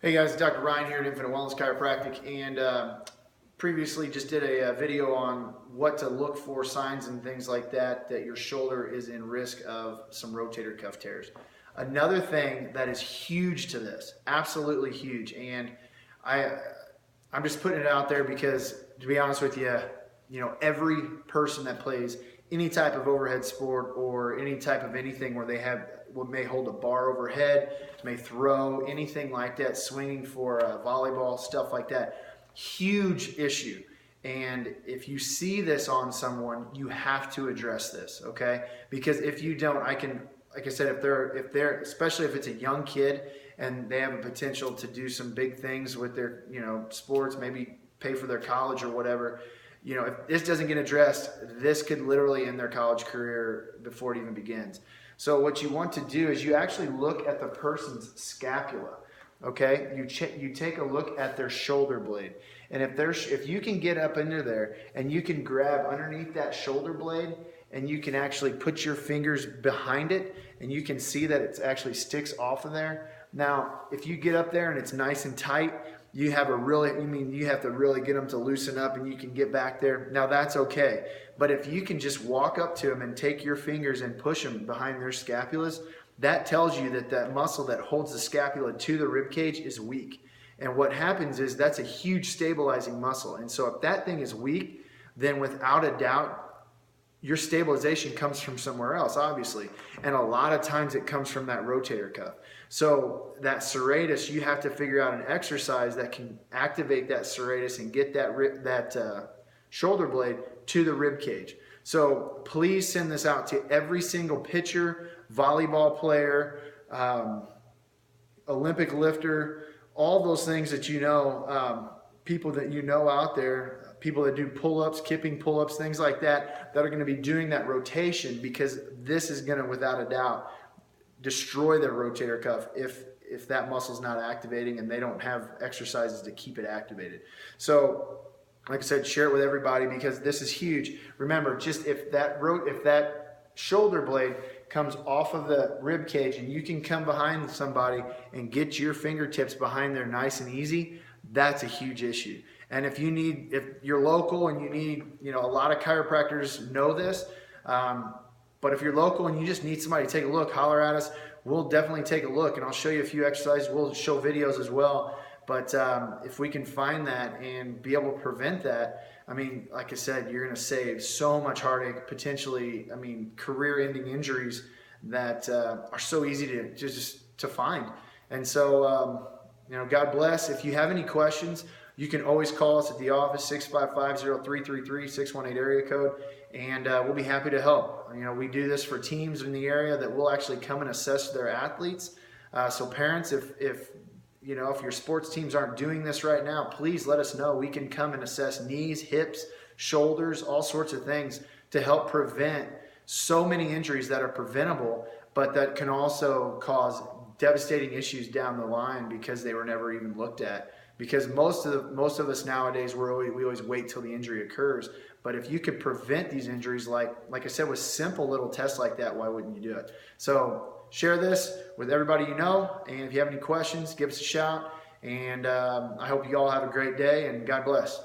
Hey guys, Dr. Ryan here at Infinite Wellness Chiropractic, and previously just did a video on what to look for, signs and things like that your shoulder is in risk of some rotator cuff tears. Another thing that is huge to this, absolutely huge, and I'm just putting it out there because, to be honest with you, every person that plays any type of overhead sport or any type of anything where they have what may hold a bar overhead, may throw, anything like that, swinging for volleyball, stuff like that, huge issue. And if you see this on someone, you have to address this, okay? Because if you don't, like I said, if they're, especially if it's a young kid and they have a potential to do some big things with their, sports, maybe pay for their college or whatever, if this doesn't get addressed, this could literally end their college career before it even begins. So what you want to do is you actually look at the person's scapula. Okay, you take a look at their shoulder blade, and if you can get up into there and you can grab underneath that shoulder blade and you can actually put your fingers behind it and you can see that it actually sticks off of there. Now, if you get up there and it's nice and tight, you have to really get them to loosen up and you can get back there. Now that's okay. But if you can just walk up to them and take your fingers and push them behind their scapulas, that tells you that that muscle that holds the scapula to the rib cage is weak. And what happens is that's a huge stabilizing muscle. And so if that thing is weak, then without a doubt, your stabilization comes from somewhere else, obviously. And a lot of times it comes from that rotator cuff. So that serratus, you have to figure out an exercise that can activate that serratus and get that shoulder blade to the rib cage. So please send this out to every single pitcher, volleyball player, Olympic lifter, all those things that people that out there, people that do pull-ups, kipping pull-ups, things like that are going to be doing that rotation, because this is going to, without a doubt, destroy their rotator cuff if that muscle's not activating and they don't have exercises to keep it activated. So, like I said, share it with everybody because this is huge. Remember, just if that shoulder blade comes off of the rib cage and you can come behind somebody and get your fingertips behind there nice and easy, that's a huge issue. And if you're local and you need, a lot of chiropractors know this, but if you're local and you just need somebody to take a look, holler at us. We'll definitely take a look, and I'll show you a few exercises. We'll show videos as well. But if we can find that and be able to prevent that, like I said, you're going to save so much heartache, potentially, career-ending injuries that are so easy to find. And so, God bless. If you have any questions, you can always call us at the office, 655-0333, 618 area code, and we'll be happy to help. We do this for teams in the area that will actually come and assess their athletes. So parents, if your sports teams aren't doing this right now, please let us know. We can come and assess knees, hips, shoulders, all sorts of things to help prevent so many injuries that are preventable, but that can also cause devastating issues down the line because they were never even looked at. Because most of us nowadays, we always wait till the injury occurs. But if you could prevent these injuries, like I said, with simple little tests like that, why wouldn't you do it? So share this with everybody you know. And if you have any questions, give us a shout. And I hope you all have a great day, and God bless.